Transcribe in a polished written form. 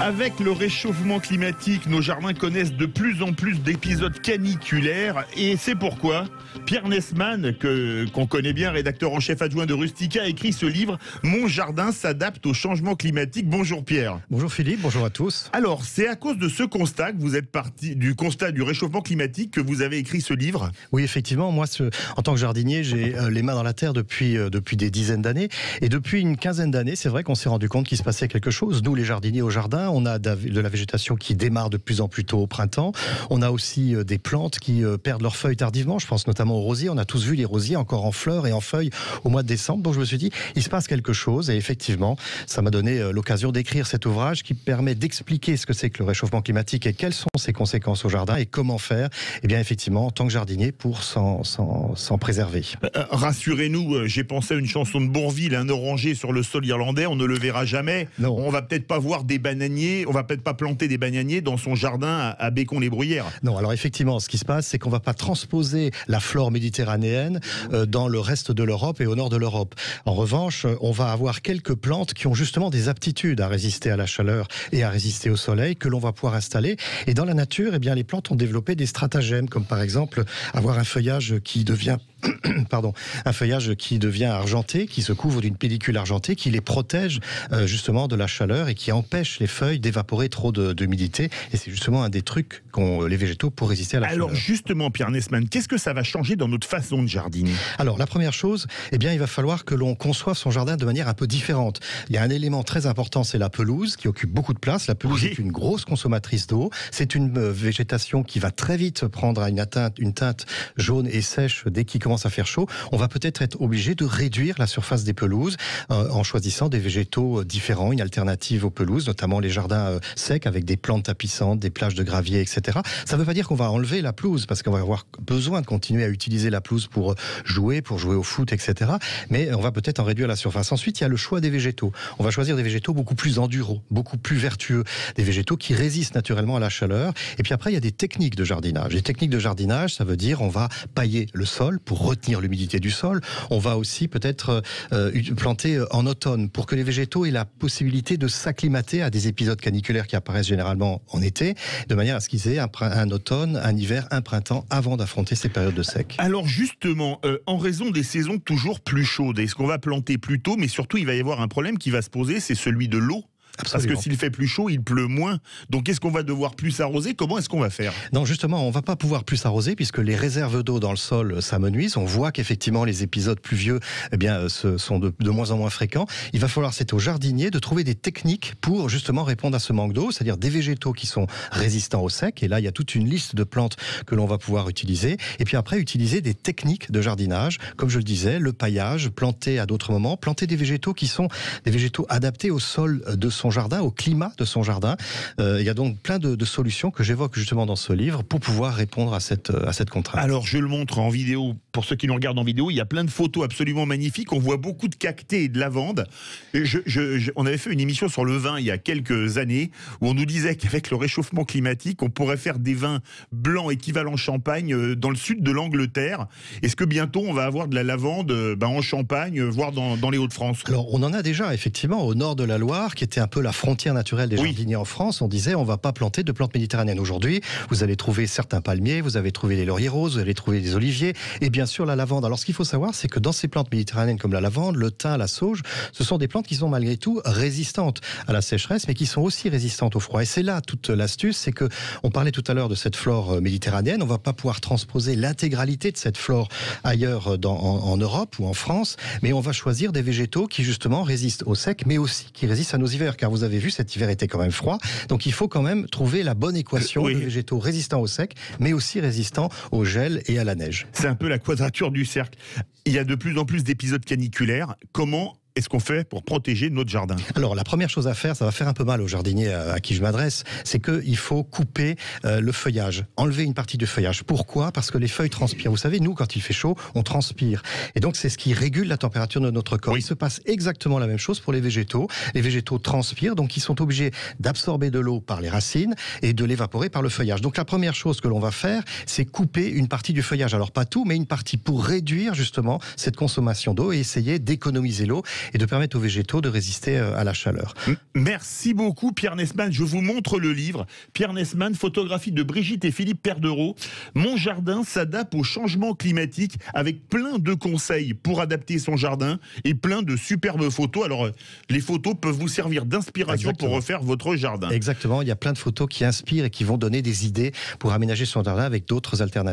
Avec le réchauffement climatique, nos jardins connaissent de plus en plus d'épisodes caniculaires et c'est pourquoi Pierre Nesman, qu'on connaît bien, rédacteur en chef adjoint de Rustica, a écrit ce livre « Mon jardin s'adapte au changement climatique ». Bonjour Pierre. Bonjour Philippe, bonjour à tous. Alors, c'est à cause de ce constat que vous êtes parti du constat du réchauffement climatique que vous avez écrit ce livre? Oui, effectivement, moi, en tant que jardinier, j'ai les mains dans la terre depuis des dizaines d'années. Et depuis une quinzaine d'années, c'est vrai qu'on s'est rendu compte qu'il se passait quelque chose. Nous, les jardiniers au jardin, on a de la végétation qui démarre de plus en plus tôt au printemps. On a aussi des plantes qui perdent leurs feuilles tardivement. Je pense notamment aux rosiers. On a tous vu les rosiers encore en fleurs et en feuilles au mois de décembre. Donc je me suis dit, il se passe quelque chose. Et effectivement, ça m'a donné l'occasion d'écrire cet ouvrage qui permet d'expliquer ce que c'est que le réchauffement climatique et quelles sont ses conséquences au jardin et comment faire, eh bien effectivement, en tant que jardinier, pour s'en préserver. Rassurez-nous, j'ai pensé à une chanson de Bourvil, un oranger sur le sol irlandais, on ne le verra jamais. Non. On va peut-être pas voir des bananiers, on va peut-être pas planter des bananiers dans son jardin à Bécon-les-Bruyères. Non, alors effectivement, ce qui se passe, c'est qu'on va pas transposer la flore méditerranéenne dans le reste de l'Europe et au nord de l'Europe. En revanche, on va avoir quelques plantes qui ont justement des aptitudes à résister à la chaleur et à résister au soleil que l'on va pouvoir installer. Et dans la nature, eh bien, les plantes ont développé des stratagèmes, comme par exemple avoir un feuillage qui devient argenté, qui se couvre d'une pellicule argentée, qui les protège justement de la chaleur et qui empêche les feuilles d'évaporer trop d'humidité. Et c'est justement un des trucs qu'ont les végétaux pour résister à la chaleur. Alors justement, Pierre Nesman, qu'est-ce que ça va changer dans notre façon de jardiner? Alors la première chose, eh bien, il va falloir que l'on conçoive son jardin de manière un peu différente. Il y a un élément très important, c'est la pelouse, qui occupe beaucoup de place. La pelouse est une grosse consommatrice d'eau. C'est une végétation qui va très vite prendre une teinte jaune et sèche dès qu'il commence à faire chaud. On va peut-être être obligé de réduire la surface des pelouses en choisissant des végétaux différents, une alternative aux pelouses, notamment les jardins secs avec des plantes tapissantes, des plages de gravier, etc. Ça ne veut pas dire qu'on va enlever la pelouse, parce qu'on va avoir besoin de continuer à utiliser la pelouse pour jouer au foot, etc. Mais on va peut-être en réduire la surface. Ensuite, il y a le choix des végétaux. On va choisir des végétaux beaucoup plus enduro, beaucoup plus vertueux, des végétaux qui résistent naturellement à la chaleur. Et puis après, il y a des techniques de jardinage. Les techniques de jardinage, ça veut dire on va pailler le sol pour retenir l'humidité du sol. On va aussi peut-être planter en automne pour que les végétaux aient la possibilité de s'acclimater à des épisodes caniculaires qui apparaissent généralement en été, de manière à ce qu'ils aient un automne, un hiver, un printemps avant d'affronter ces périodes de sec. Alors justement, en raison des saisons toujours plus chaudes, est-ce qu'on va planter plus tôt? Mais surtout, il va y avoir un problème qui va se poser, c'est celui de l'eau. Absolument. Parce que s'il fait plus chaud, il pleut moins. Donc est-ce qu'on va devoir plus arroser? Comment est-ce qu'on va faire? Non, justement, on va pas pouvoir plus arroser puisque les réserves d'eau dans le sol s'amenuisent. On voit qu'effectivement les épisodes pluvieux sont de moins en moins fréquents. Il va falloir, c'est aux jardiniers de trouver des techniques pour justement répondre à ce manque d'eau, c'est-à-dire des végétaux qui sont résistants au sec. Et là, il y a toute une liste de plantes que l'on va pouvoir utiliser. Et puis après, utiliser des techniques de jardinage, comme je le disais, le paillage, planter à d'autres moments, planter des végétaux qui sont des végétaux adaptés au sol de son jardin, au climat de son jardin. Il y a donc plein de solutions que j'évoque justement dans ce livre pour pouvoir répondre à cette contrainte. Alors je le montre en vidéo, pour ceux qui nous regardent en vidéo, il y a plein de photos absolument magnifiques, on voit beaucoup de cactés et de lavande. On avait fait une émission sur le vin il y a quelques années, où on nous disait qu'avec le réchauffement climatique, on pourrait faire des vins blancs équivalent champagne dans le sud de l'Angleterre. Est-ce que bientôt on va avoir de la lavande en Champagne, voire dans les Hauts-de-France? Alors on en a déjà effectivement au nord de la Loire, qui était un peu la frontière naturelle des jardiniers en France. On disait on va pas planter de plantes méditerranéennes. Aujourd'hui, vous allez trouver certains palmiers, vous allez trouver les lauriers roses, vous allez trouver des oliviers et bien sûr la lavande. Alors ce qu'il faut savoir, c'est que dans ces plantes méditerranéennes comme la lavande, le thym, la sauge, ce sont des plantes qui sont malgré tout résistantes à la sécheresse, mais qui sont aussi résistantes au froid. Et c'est là toute l'astuce, c'est que on parlait tout à l'heure de cette flore méditerranéenne. On va pas pouvoir transposer l'intégralité de cette flore ailleurs en Europe ou en France, mais on va choisir des végétaux qui justement résistent au sec, mais aussi qui résistent à nos hivers, car vous avez vu, cet hiver était quand même froid, donc il faut quand même trouver la bonne équation de végétaux résistants au sec, mais aussi résistants au gel et à la neige. C'est un peu la quadrature du cercle. Il y a de plus en plus d'épisodes caniculaires. Comment est-ce qu'on fait pour protéger notre jardin? Alors la première chose à faire, ça va faire un peu mal aux jardiniers à qui je m'adresse, c'est qu'il faut couper le feuillage, enlever une partie du feuillage. Pourquoi? Parce que les feuilles transpirent. Vous savez, nous, quand il fait chaud, on transpire. Et donc c'est ce qui régule la température de notre corps. Il se passe exactement la même chose pour les végétaux. Les végétaux transpirent, donc ils sont obligés d'absorber de l'eau par les racines et de l'évaporer par le feuillage. Donc la première chose que l'on va faire, c'est couper une partie du feuillage. Alors pas tout, mais une partie pour réduire justement cette consommation d'eau et essayer d'économiser l'eau et de permettre aux végétaux de résister à la chaleur. Merci beaucoup Pierre Nesman. Je vous montre le livre. Pierre Nesman, photographie de Brigitte et Philippe Perdereau. Mon jardin s'adapte au changement climatique, avec plein de conseils pour adapter son jardin et plein de superbes photos. Alors les photos peuvent vous servir d'inspiration pour refaire votre jardin. Exactement, il y a plein de photos qui inspirent et qui vont donner des idées pour aménager son jardin avec d'autres alternatives.